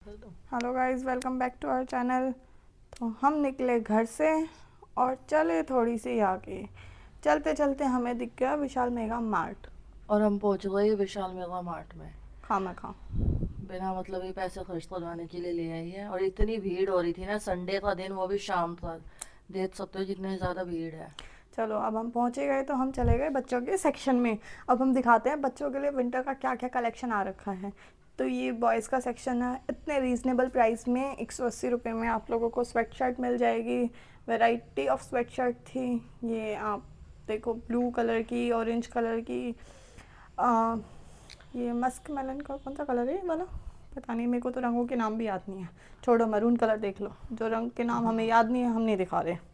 Hello guys, welcome back to our channel. तो हम निकले घर से और चले थोड़ी सी आगे। चलते चलते हमें दिख गया विशाल मेगा मार्ट। और हम पहुंच गए विशाल मेगा मार्ट में। खामा खा। बिना मतलब ही पैसे खर्च करवाने के लिए ले आई है, और इतनी भीड़ हो रही थी ना, संडे का दिन, वो भी शाम था। देख सकते हो जितनी ज़्यादा भीड़ है। चलो, अब हम पहुंचे गए तो हम चले गए बच्चों के सेक्शन में। अब हम दिखाते हैं बच्चों के लिए विंटर का क्या क्या कलेक्शन आ रखा है। तो ये बॉयज़ का सेक्शन है। इतने रीज़नेबल प्राइस में 180 रुपये में आप लोगों को स्वेट शर्ट मिल जाएगी। वैरायटी ऑफ स्वेट शर्ट थी। ये आप देखो, ब्लू कलर की, ऑरेंज कलर की। आ, ये मस्क मेलन का कौन सा कलर है ये वाला, पता नहीं। मेरे को तो रंगों के नाम भी याद नहीं है। छोड़ो, मरून कलर देख लो। जो रंग के नाम हमें याद नहीं है हम नहीं दिखा रहे।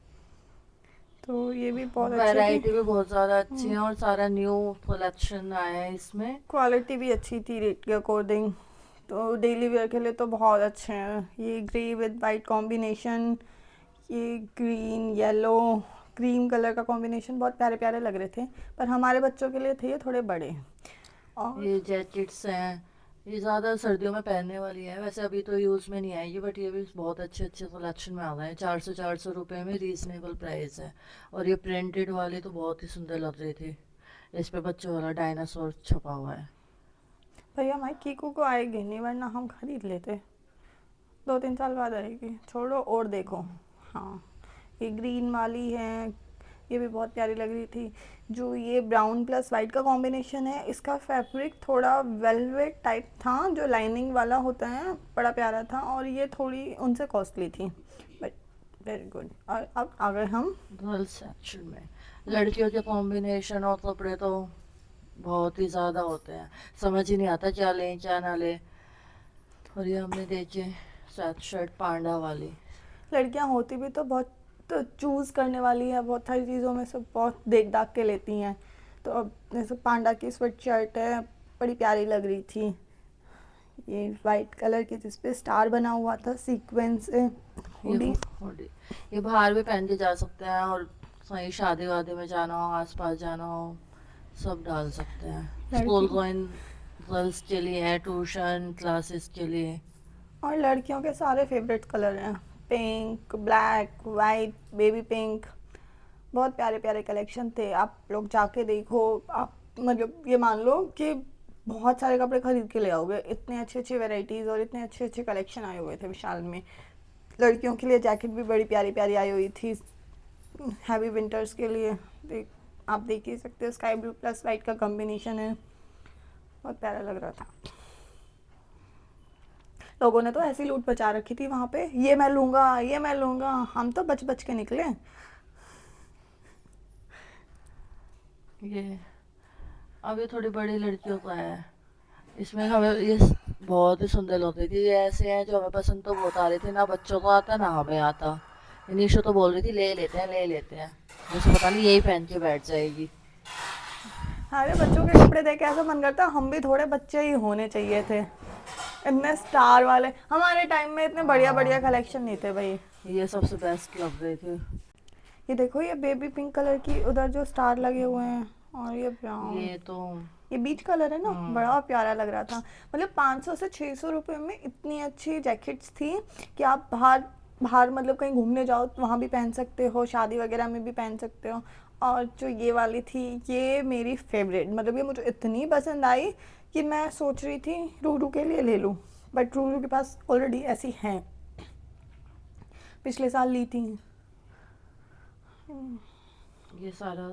तो ये भी बहुत अच्छी थी। वैरायटी भी बहुत ज़्यादा अच्छी है, और सारा न्यू कलेक्शन आया है इसमें। क्वालिटी भी अच्छी थी रेट के अकॉर्डिंग। तो डेली वेयर के लिए तो बहुत अच्छे हैं। ये ग्रे विद वाइट कॉम्बिनेशन, ये ग्रीन येलो क्रीम कलर का कॉम्बिनेशन बहुत प्यारे प्यारे लग रहे थे। पर हमारे बच्चों के लिए थे ये थोड़े बड़े। और ये जैकेट्स हैं, ये ज़्यादा सर्दियों में पहनने वाली है। वैसे अभी तो यूज़ में नहीं आएगी, बट ये भी बहुत अच्छे अच्छे कलेक्शन में आ गए हैं। 400 रुपये में रीजनेबल प्राइस है। और ये प्रिंटेड वाले तो बहुत ही सुंदर लग रहे थे। इस पे बच्चों वाला डायनासोर छपा हुआ है। भैया हमारी कीकू को आएगी नहीं, वरना हम खरीद लेते। 2-3 साल बाद आएगी। छोड़ो और देखो। हाँ, ये ग्रीन वाली है। ये भी बहुत प्यारी लग रही थी। जो ये ब्राउन प्लस वाइट का कॉम्बिनेशन है, इसका फैब्रिक थोड़ा वेलवेट टाइप था, जो लाइनिंग वाला होता है, बड़ा प्यारा था। और ये थोड़ी उनसे कॉस्टली थी, बट वेरी गुड। और अब आ गए हम। गर्ल्स सेक्शन में लड़कियों के कॉम्बिनेशन और कपड़े तो बहुत ही ज़्यादा होते हैं। समझ ही नहीं आता क्या लें क्या ना लें। और ये हमने देखे सेट शर्ट पांडा वाली। लड़कियां होती भी तो बहुत तो चूज़ करने वाली है, बहुत सारी चीज़ों में से बहुत देख दाख के लेती हैं। तो अब जैसे पांडा की स्वेट शर्ट है, बड़ी प्यारी लग रही थी। ये वाइट कलर की जिस पे स्टार बना हुआ था सीक्वेंस से। ये हुडी। हुडी, ये बाहर भी पहन के जा सकते हैं, और कहीं शादी वादी में जाना हो, आस पास जाना हो, सब डाल सकते हैं। स्कूल लड़की गोइंग गर्ल्स के लिए है, ट्यूशन क्लासेस के लिए। और लड़कियों के सारे फेवरेट कलर हैं। Pink, black, white, baby pink. बहुत प्यारे प्यारे कलेक्शन थे। आप लोग जाके देखो। आप मतलब ये मान लो कि बहुत सारे कपड़े खरीद के ले आओगे। इतने अच्छे अच्छे वेराइटीज़ और इतने अच्छे अच्छे कलेक्शन आए हुए थे विशाल में। लड़कियों के लिए जैकेट भी बड़ी प्यारी प्यारी आई हुई थी, हैवी विंटर्स के लिए। देख, आप देख ही सकते हो, स्काई ब्लू प्लस वाइट का कॉम्बिनेशन है। बहुत प्यारा लग रहा था। लोगों ने तो ऐसी लूट बचा रखी थी वहाँ पे, ये मैं लूँगा, ये मैं लूँगा। हम तो बच बच के निकले। ये अब ये थोड़ी बड़ी लड़कियों का है। इसमें हमें ये बहुत ही सुंदर लग रही थी। ये ऐसे हैं जो हमें पसंद तो बहुत आ रही थी, ना बच्चों को आता ना हमें आता। निशु तो बोल रही थी ले लेते हैं ले लेते हैं, जैसे पता नहीं यही पहन के बैठ जाएगी। अरे बच्चों के कपड़े देख के ऐसा मन करता हम भी थोड़े बच्चे ही होने चाहिए थे। इतने स्टार वाले हमारे टाइम में इतने बढ़िया बढ़िया हाँ, कलेक्शन नहीं थे भाई। ये सबसे बेस्ट लग रहे थे। ये देखो, ये बेबी पिंक कलर की उधर जो स्टार लगे हुए हैं। और ये ब्राउन, ये तो ये बीच कलर है ना, हम्म बड़ा प्यारा लग रहा था। मतलब 500 से 600 रुपये में इतनी अच्छी जैकेट्स थी कि आप बाहर बाहर मतलब कहीं घूमने जाओ तो वहाँ भी पहन सकते हो, शादी वगैरह में भी पहन सकते हो। और जो ये वाली थी, ये मेरी फेवरेट, मतलब ये मुझे इतनी पसंद आई कि मैं सोच रही थी रूरू के लिए ले लूँ। बट रूरू के पास ऑलरेडी ऐसी हैं, पिछले साल ली थी। ये सारा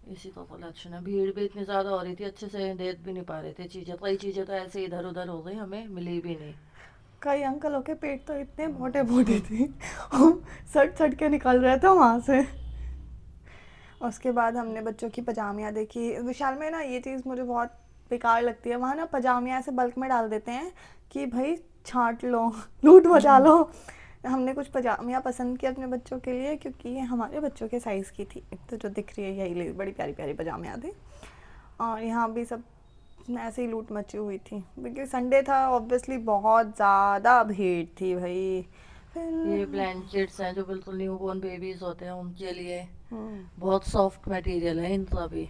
इसी का कलेक्शन है। भीड़ भी इतनी ज़्यादा हो रही थी, अच्छे से देख भी नहीं पा रहे थे चीज़ें। कई चीज़ें तो ऐसे इधर उधर हो गई, हमें मिली भी नहीं। कई अंकलों के पेट तो इतने मोटे मोटे थे, हम सट सट के निकल रहे थे वहाँ से। उसके बाद हमने बच्चों की पजामियाँ देखी विशाल में ना। ये चीज़ मुझे बहुत बेकार लगती है, वहाँ ना पजामियाँ ऐसे बल्क में डाल देते हैं कि भाई छांट लो, लूट मचा लो। हमने कुछ पजामियाँ पसंद की अपने बच्चों के लिए, क्योंकि ये हमारे बच्चों के साइज़ की थी। एक तो जो दिख रही है यही बड़ी प्यारी प्यारी पजामियाँ थी। और यहाँ भी सब ऐसे ही लूट मची हुई थी, क्योंकि संडे था ऑब्वियसली, बहुत ज़्यादा भीड़ थी भाई। ये फिर ब्लैंकेट्स हैं जो बिल्कुल न्यू बॉर्न बेबीज होते हैं उनके लिए। हम्म, बहुत सॉफ्ट मटेरियल है इनका भी।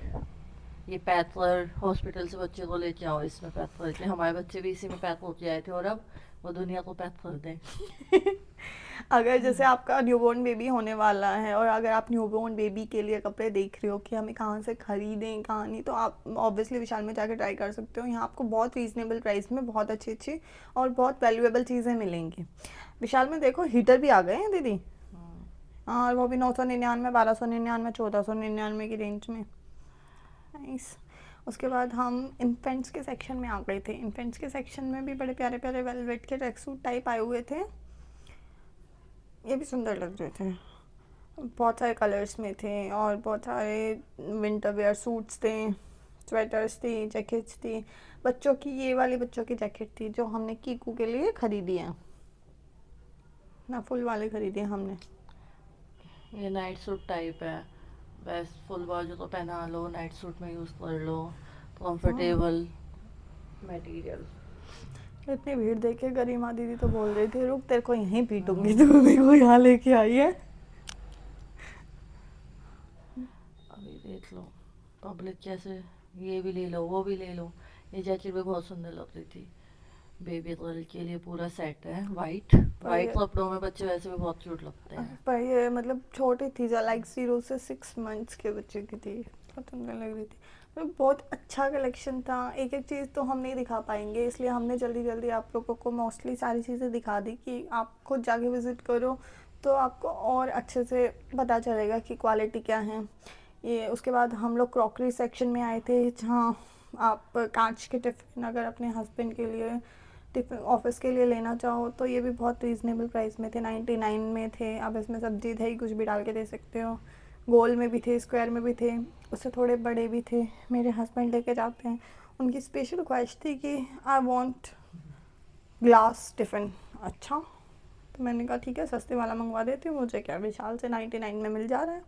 ये पैथर हॉस्पिटल से बच्चे को लेके आओ, इसमें पैक करके। हमारे बच्चे भी इसी में पैक होके आए थे, और अब वो दुनिया को पैक कर दें। अगर जैसे आपका न्यूबॉर्न बेबी होने वाला है और अगर आप न्यूबॉर्न बेबी के लिए कपड़े देख रहे हो कि हमें कहाँ से खरीदें कहाँ नहीं, तो आप ऑब्वियसली विशाल में जाकर ट्राई कर सकते हो। यहाँ आपको बहुत रीजनेबल प्राइस में बहुत अच्छी अच्छी और बहुत वैल्यूएबल चीज़ें मिलेंगी। विशाल में देखो हीटर भी आ गए हैं दीदी। हाँ, और वो भी 999, 1299, 1499 की रेंज में। नाइस। उसके बाद हम इन्फेंट्स के सेक्शन में आ गए थे। इन्फेंट्स के सेक्शन में भी बड़े प्यारे प्यारे वेलवेट के ट्रैक सूट टाइप आए हुए थे। ये भी सुंदर लग रहे थे। बहुत सारे कलर्स में थे और बहुत सारे विंटर वेयर सूट्स थे, स्वेटर्स थी, जैकेट्स थी। बच्चों की ये वाली बच्चों की जैकेट थी जो हमने कीकू के लिए खरीदी है ना, फुल वाले खरीदी है हमने। ये नाइट सूट टाइप है, बस फुल बाजू तो पहना लो, नाइट सूट में यूज़ कर लो, कंफर्टेबल मटेरियल। इतनी भीड़ देख के गरिमा दीदी तो बोल रही थी रुक तेरे को यहीं पीटूंगी, तू मेरे को यहाँ लेके आई है। अभी देख लो पब्लिक कैसे, ये भी ले लो वो भी ले लो। ये जैकेट भी बहुत सुंदर लग रही थी। बेबी गर्ल के लिए पूरा सेट है, वाइट वाइट ये- कपड़ों में बच्चे वैसे भी बहुत क्यूट लगते हैं। पर ये मतलब छोटी थी, जो लाइक 0 से 6 मंथ्स के बच्चे की थी, बहुत सुंदर लग रही थी। मतलब बहुत अच्छा कलेक्शन था। एक एक चीज़ तो हम नहीं दिखा पाएंगे, इसलिए हमने जल्दी जल्दी आप लोगों को मोस्टली सारी चीज़ें दिखा दी कि आप खुद जाके विज़िट करो तो आपको और अच्छे से पता चलेगा कि क्वालिटी क्या है। ये उसके बाद हम लोग क्रॉकरी सेक्शन में आए थे, जहाँ आप कांच के टिफ़िन अगर अपने हस्बैंड के लिए टिफिन ऑफिस के लिए लेना चाहो तो ये भी बहुत रीज़नेबल प्राइस में थे, 99 में थे। आप इसमें सब्जी दही कुछ भी डाल के दे सकते हो। गोल में भी थे, स्क्वायर में भी थे, उससे थोड़े बड़े भी थे। मेरे हस्बैंड लेके जाते हैं, उनकी स्पेशल ख्वाहिश थी कि आई वांट ग्लास टिफ़िन। अच्छा, तो मैंने कहा ठीक है सस्ते वाला मंगवा देती हूँ, मुझे क्या विशाल से 99 में मिल जा रहा है।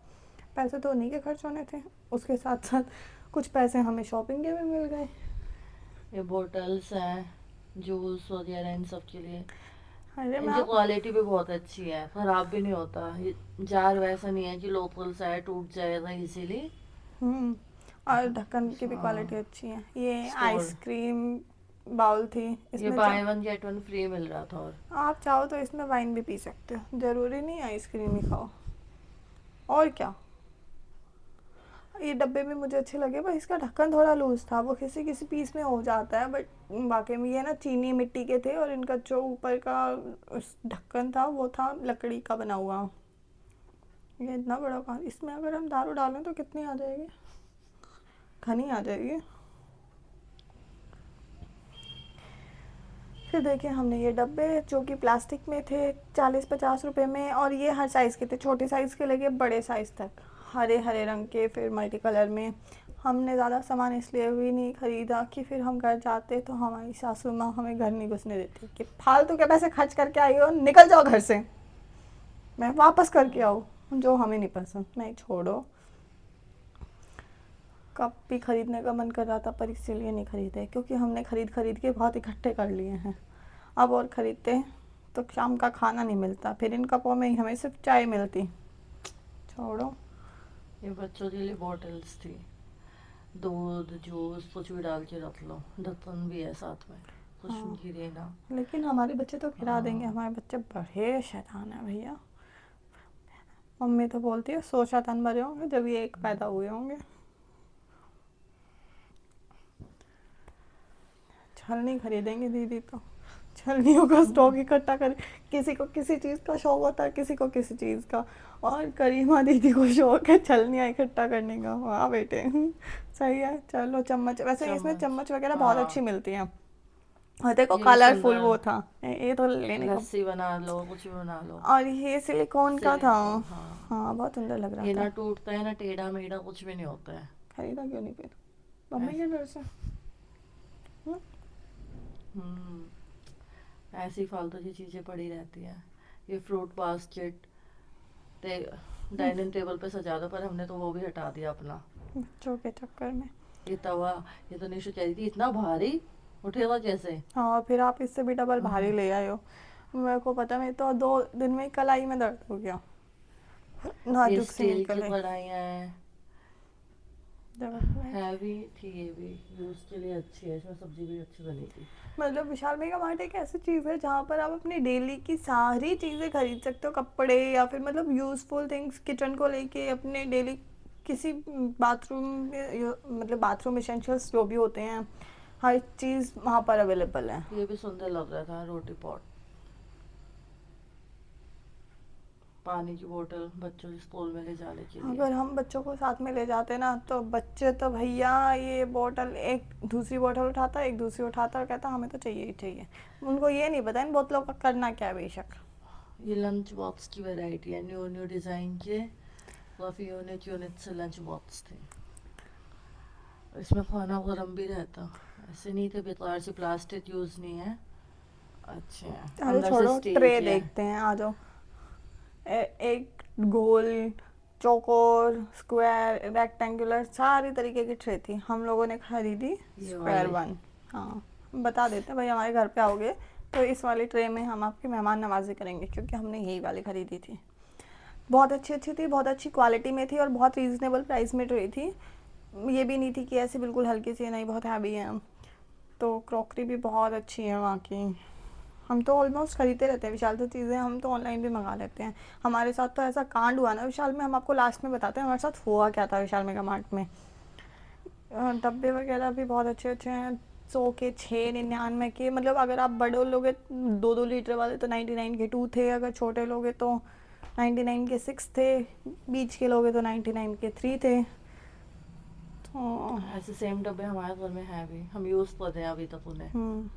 पैसे तो उन्हीं के खर्च होने थे, उसके साथ साथ कुछ पैसे हमें शॉपिंग के भी मिल गए। ये बोटल्स हैं जूस वगैरह इन सब के लिए। अरे मैं इनकी क्वालिटी भी बहुत अच्छी है, खराब भी नहीं होता। ये जार वैसा नहीं है कि लोकल सा है टूट जाएगा इजीली। हम्म, और ढक्कन की भी क्वालिटी हाँ, अच्छी है। ये स्टोर। आइसक्रीम बाउल थी, ये इसमें buy one get one free मिल रहा था। और आप चाहो तो इसमें वाइन भी पी सकते हो, ज़रूरी नहीं आइसक्रीम ही खाओ। और क्या, ये डब्बे भी मुझे अच्छे लगे, पर इसका ढक्कन थोड़ा लूज था, वो किसी किसी पीस में हो जाता है, बट बाकी में ये ना चीनी मिट्टी के थे और इनका जो ऊपर का ढक्कन था वो था लकड़ी का बना हुआ। ये इतना बड़ा कहाँ, इसमें अगर हम दारू डालें तो कितनी आ जाएगी, घनी आ जाएगी। फिर देखिए हमने ये डब्बे जो कि प्लास्टिक में थे 40-50 रुपए में, और ये हर साइज़ के थे, छोटे साइज़ के लगे बड़े साइज़ तक, हरे हरे रंग के, फिर मल्टी कलर में। हमने ज़्यादा सामान इसलिए भी नहीं ख़रीदा कि फिर हम घर जाते तो हमारी सासू माँ हमें घर नहीं घुसने देती कि फालतू के पैसे खर्च करके आई हो, निकल जाओ घर से, मैं वापस करके आओ, जो हमें नहीं पसंद। मैं छोड़ो, कप भी खरीदने का मन कर रहा था पर इसीलिए नहीं खरीदे, क्योंकि हमने खरीद खरीद के बहुत इकट्ठे कर लिए हैं। अब और ख़रीदते तो शाम का खाना नहीं मिलता, फिर इन कपों में ही हमें सिर्फ चाय मिलती। छोड़ो। ये बच्चों के लिए बॉटल्स थी, दूध जूस कुछ भी डाल के रख लो, ढक्कन भी है साथ में, कुछ हाँ, गिरे ना। लेकिन हमारे बच्चे तो गिरा देंगे, हाँ, हमारे बच्चे बड़े शैतान है भैया। मम्मी तो बोलती है 100 शैतान भरे होंगे जब ये एक पैदा हुए होंगे। छलनी खरीदेंगे दीदी तो, छलनियों का स्टॉक इकट्ठा कर, किसी को किसी चीज़ का शौक होता है, किसी को किसी चीज़ का, और करीमा दीदी को शौक है छलनियाँ इकट्ठा करने का। वाह बेटे, सही है। चलो चम्मच, वैसे इसमें चम्मच। चम्मच वगैरह बहुत अच्छी हाँ, मिलती हैं। और देखो ये भी कलरफुल सुंदर, वो था, ये तो लेने का। लस्सी बना लो कुछ भी बना लो। और ये सिलिकॉन का था। सिलिकॉन, हाँ। हाँ, बहुत सुंदर लग रहा ये था। ना टूटता है ना टेढ़ा मेढ़ा कुछ भी नहीं होता है। खरीदा क्यों नहीं फिर, मम्मी ऐस, के डर से। हम्म, ऐसी फालतू की चीज़ें पड़ी रहती हैं। ये फ्रूट बास्केट टे डाइनिंग टेबल पे सजा दो, पर हमने तो वो भी हटा दिया अपना। बच्चों के चक्कर में। ये तवा, ये तो निशु कह रही थी इतना भारी उठेगा कैसे। हाँ, और फिर आप इससे भी डबल भारी हाँ, ले आए हो। मेरे को पता, मैं तो 2 दिन में ही कलाई में दर्द हो गया, ये नाजुक सी मेरी स्टील की कलाई। कढ़ाइयाँ हैं। जबरदस्त। हैवी थी ये भी, यूज़ के लिए अच्छी है, इसमें सब्जी भी अच्छी बनी थी। मतलब विशाल मेगा मार्ट एक ऐसी चीज़ है जहाँ पर आप अपनी डेली की सारी चीज़ें खरीद सकते हो, कपड़े या फिर मतलब यूज़फुल थिंग्स किचन को लेके, अपने डेली किसी बाथरूम मतलब बाथरूम एसेंशियल्स जो भी होते हैं, हर चीज़ वहाँ पर अवेलेबल है। ये भी सुंदर लग रहा था, रोटी पॉट, पानी की बोतल बच्चों के स्कूल में ले जाने के लिए। अगर हम बच्चों को साथ में ले जाते ना तो बच्चे तो भैया ये बॉटल, एक दूसरी बॉटल उठाता, एक दूसरी उठाता और कहता हमें तो चाहिए ही चाहिए। उनको ये नहीं पता इन बोतलों का करना क्या है बेशक। ये लंच बॉक्स की वैरायटी है, न्यू न्यू डिज़ाइन के, काफ़ी यूनिक यूनिक से लंच बॉक्स थे। इसमें खाना गर्म भी रहता, ऐसे नहीं थे बेकार से, प्लास्टिक यूज़ नहीं है, अच्छे हैं, अरे अंदर से छोड़ो, स्टील ट्रे के हैं। देखते हैं, आ जाओ। एक गोल, चौकोर, स्क्वायर, रेक्टेंगुलर सारी तरीके की ट्रे थी, हम लोगों ने खरीदी ये स्क्वायर वाली वन। हाँ, बता देते हैं भाई हमारे घर पे आओगे तो इस वाली ट्रे में हम आपकी मेहमान नवाजी करेंगे, क्योंकि हमने यही वाली खरीदी थी। बहुत अच्छी अच्छी थी, बहुत अच्छी क्वालिटी में थी और बहुत रीज़नेबल प्राइस में ट्रे थी। ये भी नहीं थी कि ऐसी बिल्कुल हल्की सी, नहीं बहुत हैवी है। तो क्रॉकरी भी बहुत अच्छी है वहाँ की। हम तो ऑलमोस्ट खरीदते रहते हैं विशाल से चीज़ें, हम तो ऑनलाइन भी मंगा लेते हैं। हमारे साथ तो ऐसा कांड हुआ ना विशाल में, हम आपको लास्ट में बताते हैं हमारे साथ हुआ क्या था विशाल मेगा मार्ट में। डब्बे वगैरह भी बहुत अच्छे अच्छे हैं, 100 के 6 99 के, मतलब अगर आप बड़े लोगे 2-2 लीटर वाले तो 99 के 2 थे, अगर छोटे लोगे तो 99 के 6 थे, बीच के लोगे तो 99 के 3 थे। तो ऐसे सेम डब्बे हमारे घर में हैं भी, हम यूज़ करते हैं अभी तक उन्हें।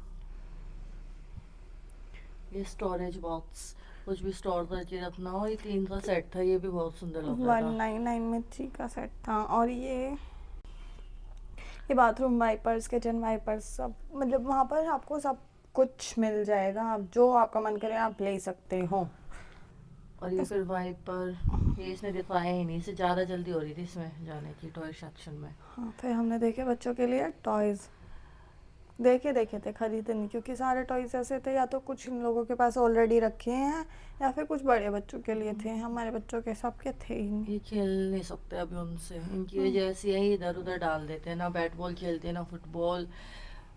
ये स्टोरेज बॉक्स, कुछ भी स्टोर करके रखना हो, ये 3 का सेट था, ये भी बहुत सुंदर लग रहा था। 199 में 3 का सेट था। और ये बाथरूम वाइपर्स, किचन वाइपर्स, सब मतलब वहाँ पर आपको सब कुछ मिल जाएगा, आप जो आपका मन करे आप ले सकते हो। और ये फिर वाइपर, ये इसने दिखाया ही नहीं, इससे ज़्यादा जल्दी हो रही थी इसमें जाने की, टॉय सेक्शन में। हाँ, फिर हमने देखे बच्चों के लिए टॉयज़, देखे देखे थे, खरीदे नहीं, क्योंकि सारे टॉयज़ ऐसे थे या तो कुछ इन लोगों के पास ऑलरेडी रखे हैं या फिर कुछ बड़े बच्चों के लिए थे, हमारे बच्चों के सबके थे ही नहीं। ये खेल नहीं सकते अभी उनसे, इनकी हाँ, वजह ऐसी है, इधर उधर डाल देते हैं, ना बैट बॉल खेलते हैं ना फुटबॉल।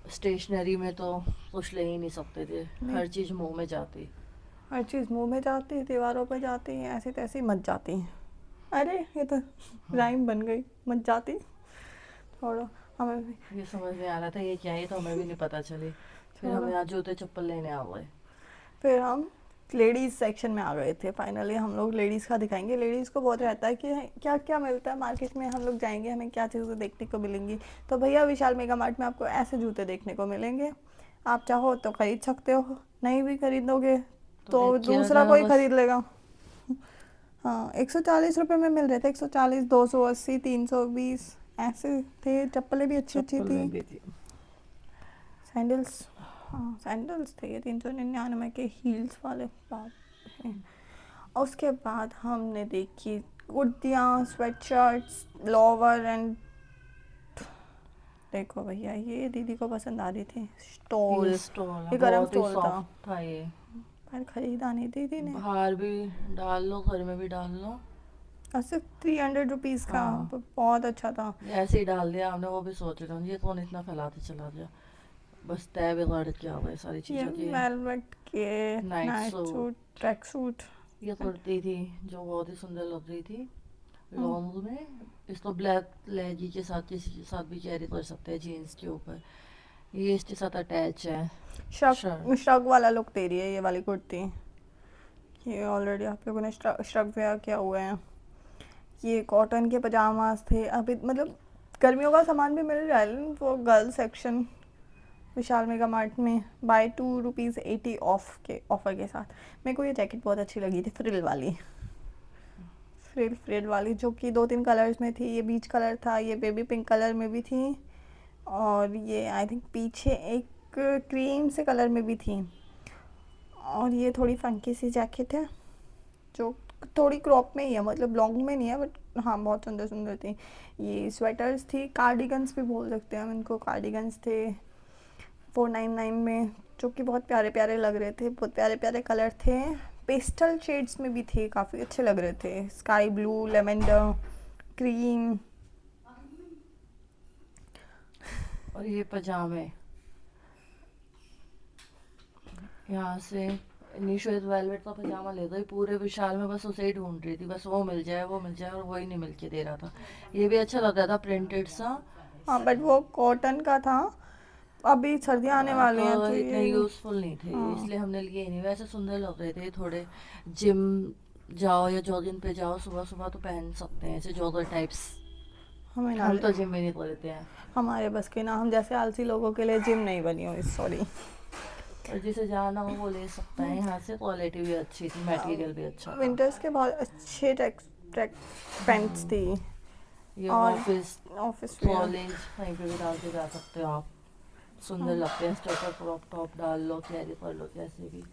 स्टेशनरी में तो कुछ ले ही नहीं सकते थे, नहीं, हर चीज़ मुंह में जाती। हर चीज़ मुंह में जाती, दीवारों पर जाती, ऐसी तैसी मच जाती। अरे ये तो राइम बन गई, मच जाती। छोड़ो, हमें भी ये समझ में आ रहा था ये क्या है, तो हमें भी नहीं पता चली। फिर छोड़ो। हमें आज जूते चप्पल लेने आ गए। फिर हम लेडीज़ सेक्शन में आ गए थे, फाइनली हम लोग लेडीज़ का दिखाएंगे। लेडीज़ को बहुत रहता है कि क्या क्या मिलता है मार्केट में, हम लोग जाएंगे हमें क्या चीज़ें देखने को मिलेंगी। तो भैया विशाल मेगा मार्ट में आपको ऐसे जूते देखने को मिलेंगे, आप चाहो तो खरीद सकते हो, नहीं भी खरीदोगे तो तो देख के आ दूसरा जाना कोई बस। खरीद लेगा। हाँ, 140 रुपये में मिल रहे थे, 140, 280, 320 ऐसे थे। चप्पलें भी अच्छी अच्छी चप्पल थी, में भी थी। सैंडल्स, हाँ सैंडल्स थे ये 399 के, हील्स वाले, बाप रे। उसके बाद हमने देखी कुर्तियाँ, स्वेटशर्ट्स, लोवर एंड, देखो भैया ये दीदी को पसंद आ रही थी, स्टोल, ये स्टॉल है, ये गरम बहुत ही स्टोल था, सॉफ्ट था ये। पर खरीदा नहीं दीदी ने। बाहर भी डाल लो, घर में भी डाल लो। और सिर्फ 300 रुपीज़ का, हाँ, बहुत अच्छा था। ये ऐसे ही डाल दिया हमने, वो भी सोच रहे थे ये कौन इतना फैलाते चला गया, बस तय बिगाड़ के आ गए सारी ये चीज़ों की। वेलवेट के night night suit, suit, track suit. ये कुर्ती थी जो बहुत ही सुंदर लग रही थी, हम्म, लॉन्ग में। इसको ब्लैक लेगी के साथ, किसी के साथ भी कैरी कर सकते हैं जीन्स के ऊपर। ये इसके साथ अटैच है श्रग शर्ट। श्रग वाला लुक दे रही है ये वाली कुर्ती। ये ऑलरेडी आप लोगों ने श्रग वेयर किया हुआ है। ये कॉटन के पजामास थे, अभी मतलब गर्मियों का सामान भी मिल रहा है वो गर्ल सेक्शन विशाल मेगा मार्ट में, बाय 2 रुपीज़ 80 ऑफ के ऑफर के साथ। मेरे को ये जैकेट बहुत अच्छी लगी थी, फ्रिल वाली, फ्रिल वाली, जो कि 2-3 कलर्स में थी। ये बीच कलर था, ये बेबी पिंक कलर में भी थी, और ये आई थिंक पीछे एक क्रीम से कलर में भी थी। और ये थोड़ी फंकी सी जैकेट है जो थोड़ी क्रॉप में ही है, मतलब लॉन्ग में नहीं है, बट हाँ बहुत सुंदर सुंदर थी। ये स्वेटर्स थी, कार्डिगन्स भी बोल सकते हैं हम इनको, कार्डिगन्स थे 499 में, जो कि बहुत प्यारे प्यारे लग रहे थे, बहुत प्यारे प्यारे कलर थे, पेस्टल शेड्स में भी थे, काफ़ी अच्छे लग रहे थे, स्काई ब्लू, लेवेंडर, क्रीम, और ये पजामे यहाँ से निशोद वेलवेट का पजामा ले गई पूरे विशाल में, बस उसे ही ढूंढ रही थी, बस वो मिल जाए वो मिल जाए, और वही नहीं मिल के दे रहा था। ये भी अच्छा लग रहा था, प्रिंटेड सा। हाँ बट वो कॉटन का था, अभी सर्दियाँ आने वाली हैं तो तो इतने ये। यूजफुल नहीं थे ये, हाँ इसलिए हमने लिए ही नहीं। वैसे सुंदर लग रहे थे थोड़े, जिम जाओ या जॉगिंग पे जाओ सुबह सुबह तो पहन सकते हैं ऐसे जॉगर टाइप्स। हमें ना हम तो जिम में नहीं करते हैं। हमारे बस की ना, हम जैसे आलसी लोगों के लिए जिम नहीं बनी हुई, सॉरी। और जिसे जाना हो वो ले सकता है यहाँ से, क्वालिटी भी अच्छी थी, मटेरियल भी अच्छा था। विंटर्स के बहुत अच्छे ट्रैक पैंट्स थी, ये और ऑफिस ऑफिस वेयर। कॉलेज कहीं पे भी डाल के जा सकते हो आप, सुंदर लगते हैं। स्वेटर क्रॉप टॉप डाल लो, कैरी कर लो कैसे भी।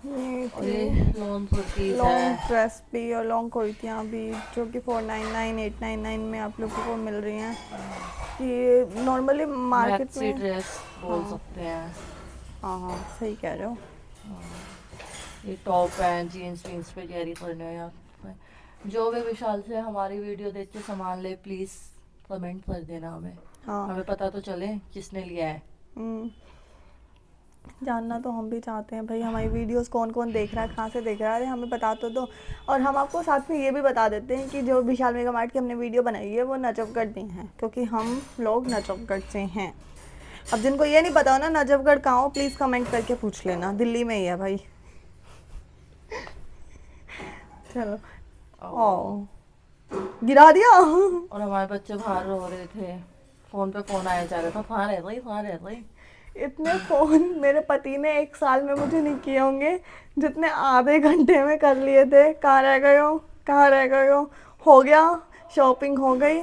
ये और थी ये लॉन्ग कुर्तीज लॉन्ग है। ड्रेस भी और लॉन्ग कुर्तियाँ भी, जो कि 499 899 में आप लोगों को मिल रही हैं। ये नॉर्मली मार्केट मैक्सी में। ड्रेस बोल हाँ सकते हैं। हाँ हाँ, सही कह रहे हो। ये टॉप है, जीन्स वीन्स पे कैरी करने हो या जो भी विशाल से हमारी वीडियो देख के सामान ले, प्लीज़ कमेंट कर देना हमें, हाँ। हमें पता तो चले किसने लिया है। हम्म, जानना तो हम भी चाहते हैं भाई, हमारी वीडियोस कौन कौन देख रहा है, कहाँ से देख रहा है, अरे हमें बता तो दो। और हम आपको साथ में ये भी बता देते हैं कि जो विशाल मेगा मार्ट की हमने वीडियो बनाई है वो नजफगढ़ नहीं है, क्योंकि हम लोग नजफगढ़ से हैं। अब जिनको ये नहीं पता हो ना नजफगढ़ कहाँ हो, प्लीज़ कमेंट करके पूछ लेना, दिल्ली में ही है भाई। चलो। ओ, गिरा दिया। और हमारे बच्चे बाहर रो रहे थे, फोन पे फोन आया जा रहा था, कहाँ रह गई कहाँ रह गई। इतने फ़ोन मेरे पति ने एक साल में मुझे नहीं किए होंगे जितने आधे घंटे में कर लिए थे। कहाँ रह गए हो, कहाँ रह गए हो गया, शॉपिंग हो गई।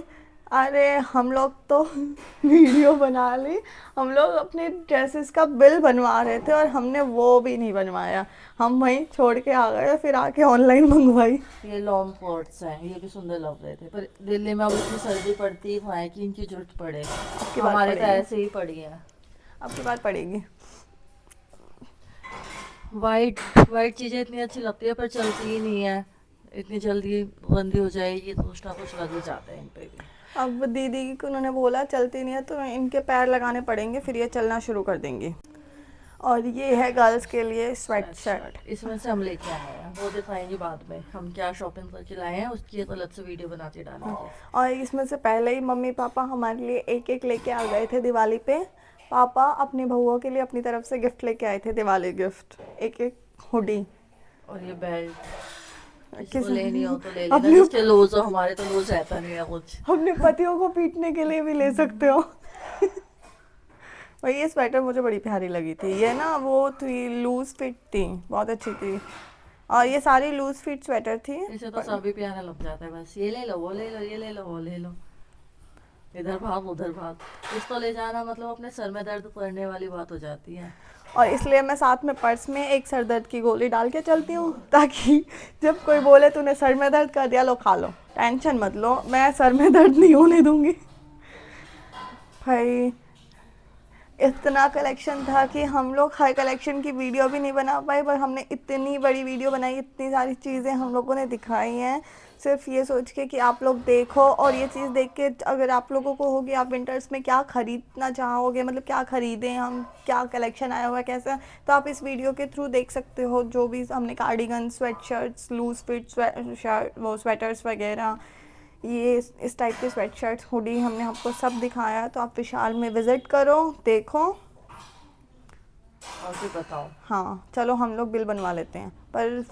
अरे हम लोग तो वीडियो बना ली, हम लोग अपने ड्रेसेस का बिल बनवा रहे थे और हमने वो भी नहीं बनवाया, हम वहीं छोड़ के आ गए, फिर आके ऑनलाइन मंगवाई। ये लॉन्ग कोट्स हैं, ये भी सुंदर लग रहे थे, पर दिल्ली में अब इतनी सर्दी पड़ती है कि इनकी जरूरत पड़े। आपकी बात हमारे तो पड़ेगी, ऐसे ही पड़ी है। आपकी बात पड़ेगी। वाइट वाइट चीज़ें इतनी अच्छी लगती है पर चलती ही नहीं है, इतनी जल्दी गंदी हो जाएगी तो कुछ ना कुछ लग ही जाता है इन पे भी। अब दीदी को उन्होंने बोला चलती नहीं है तो इनके पैर लगाने पड़ेंगे, फिर ये चलना शुरू कर देंगी। और ये है गर्ल्स के लिए स्वेट शर्ट। इसमें से हम लेके आए हैं, वो दिखाएंगे बाद में हम क्या शॉपिंग करके लाए हैं, उसकी एक अलग से वीडियो बना के डालेंगे। और इसमें से पहले ही मम्मी पापा हमारे लिए एक एक लेके आ गए थे दिवाली पे। पापा अपनी बहुओं के लिए अपनी तरफ से गिफ्ट लेके आए थे, दिवाली गिफ्ट, एक एक हुडी। और ये बेल्ट, किसी को किस लेनी हो तो ले लेना, अपने जिसके लूज हो, हमारे तो लूज रहता नहीं है कुछ। अपने पतियों को पीटने के लिए भी ले सकते हो। और ये स्वेटर मुझे बड़ी प्यारी लगी थी, ये ना वो थी लूज फिट थी, बहुत अच्छी थी। और ये सारी लूज फिट स्वेटर थी। इसे तो सभी प्यारा लग जाता है, बस ये ले लो वो ले लो, ये ले लो वो ले लो, इधर भाग उधर भाग। इसको ले जाना मतलब अपने सर में दर्द करने वाली बात हो जाती है। और इसलिए मैं साथ में पर्स में एक सर दर्द की गोली डाल के चलती हूँ, ताकि जब कोई बोले तूने सर में दर्द कर दिया, लो खा लो, टेंशन मत लो, मैं सर में दर्द नहीं होने दूंगी। भाई इतना कलेक्शन था कि हम लोग हर कलेक्शन की वीडियो भी नहीं बना पाए, पर हमने इतनी बड़ी वीडियो बनाई, इतनी सारी चीज़ें हम लोगों ने दिखाई हैं, सिर्फ ये सोच के कि आप लोग देखो। और ये चीज़ देख के अगर आप लोगों को होगी आप विंटर्स में क्या ख़रीदना चाहोगे, मतलब क्या ख़रीदें हम, क्या कलेक्शन आया हुआ है कैसा, तो आप इस वीडियो के थ्रू देख सकते हो। जो भी हमने cardigan, sweat shirts, loose fit shirt, वो स्वेटर्स वगैरह, ये इस टाइप के स्वेट शर्ट्स, हुडी, हमने आपको सब दिखाया। तो आप विशाल में विज़िट करो, देखो। और फिर बताओ। हाँ चलो हम लोग बिल बनवा लेते हैं, पर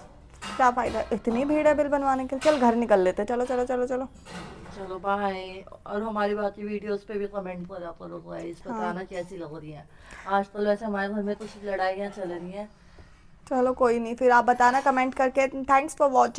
क्या फ़ायदा, इतनी भीड़ है बिल बनवाने के लिए, चल घर निकल लेते हैं, चलो चलो चलो चलो। चलो बाय। और हमारी बाकी वीडियोस पे भी कमेंट करा करो गाइस, बताना कैसी लग रही है। आजकल वैसे हमारे घर में कुछ लड़ाइयाँ चल रही हैं। चलो कोई नहीं, फिर आप बताना कमेंट करके। Thanks for watching.